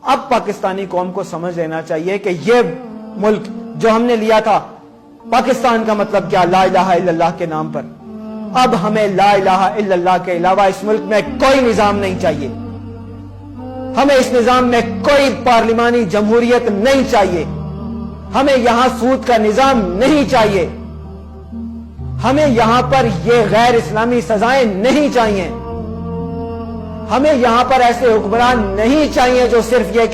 अब पाकिस्तानी कौम को समझ लेना चाहिए कि ये मुल्क जो हमने लिया था, पाकिस्तान का मतलब क्या, ला इलाहा इल्लल्लाह के नाम पर। अब हमें ला इलाहा इल्लल्लाह के अलावा इस मुल्क में कोई निजाम नहीं चाहिए। हमें इस निजाम में कोई पार्लिमानी जमहूरियत नहीं चाहिए। हमें यहां सूद का निजाम नहीं चाहिए। हमें यहां पर ये गैर इस्लामी सजाएं नहीं चाहिए। हमें यहां पर ऐसे हुक्मरान नहीं चाहिए जो सिर्फ ये